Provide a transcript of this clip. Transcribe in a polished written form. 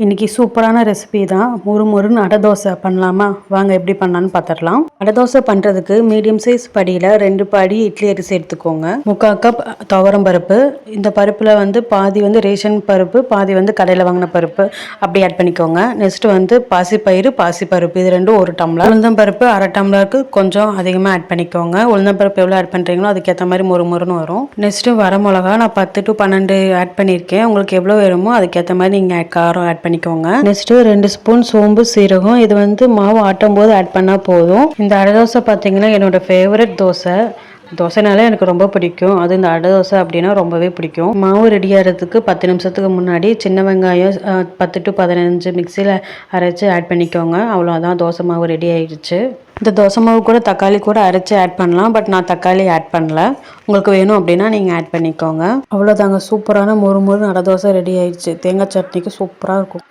இன்னைக்கு சூப்பரான ரெசிபி தான். மொறுமொறுன்னு அடை தோசை பண்ணலாமா? வாங்க எப்படி பண்ணலான்னு பார்த்துடலாம். அடை தோசை பண்ணுறதுக்கு மீடியம் சைஸ் படியில் 2 படி இட்லி அரிசி எடுத்துக்கோங்க. 3/4 கப் துவரம் பருப்பு. இந்த பருப்பில் பாதி ரேஷன் பருப்பு, பாதி கடையில் வாங்கின பருப்பு அப்படி ஆட் பண்ணிக்கோங்க. நெக்ஸ்ட் பாசிப்பயிறு, பாசிப்பருப்பு இது ரெண்டும் 1 டம்ளர். உளுந்தம்பருப்பு 1/2 டம்ளருக்கு கொஞ்சம் அதிகமாக ஆட் பண்ணிக்கோங்க. உளுந்தம்பருப்பு எவ்வளோ ஆட் பண்ணுறீங்களோ அதுக்கேற்ற மாதிரி மொறுமொறுன்னு வரும். நெக்ஸ்ட்டு வரமிளகா நான் 10 to 12 ஆட் பண்ணியிருக்கேன். உங்களுக்கு எவ்வளோ வேணுமோ அதுக்கேற்ற மாதிரி நீங்கள் காரம் ஆட் பண்ணிக்கோங்க. நெக்ஸ்ட் 2 ஸ்பூன் சோம்பு, சீரகம். இது மாவு ஆட்டும் போது ஆட் பண்ணா போதும். இந்த அடை தோசை பார்த்தீங்கன்னா என்னோட ஃபேவரட் தோசைனாலே எனக்கு ரொம்ப பிடிக்கும். அது இந்த அடை தோசை அப்படின்னா ரொம்பவே பிடிக்கும். மாவு ரெடி ஆகிறதுக்கு 10 நிமிஷத்துக்கு முன்னாடி சின்ன வெங்காயம் 10 to 15 மிக்சியில் அரைச்சி ஆட் பண்ணிக்கோங்க. அவ்வளோதான், தோசை மாவு ரெடி ஆயிடுச்சு. இந்த தோசை மாவு கூட தக்காளி கூட அரைச்சி ஆட் பண்ணலாம். பட் நான் தக்காளி ஆட் பண்ணல. உங்களுக்கு வேணும் அப்படின்னா நீங்கள் ஆட் பண்ணிக்கோங்க. அவ்வளோதாங்க, சூப்பரான மொறு அடை தோசை ரெடி ஆயிடுச்சு. தேங்காய் சட்னிக்கு சூப்பராக இருக்கும்.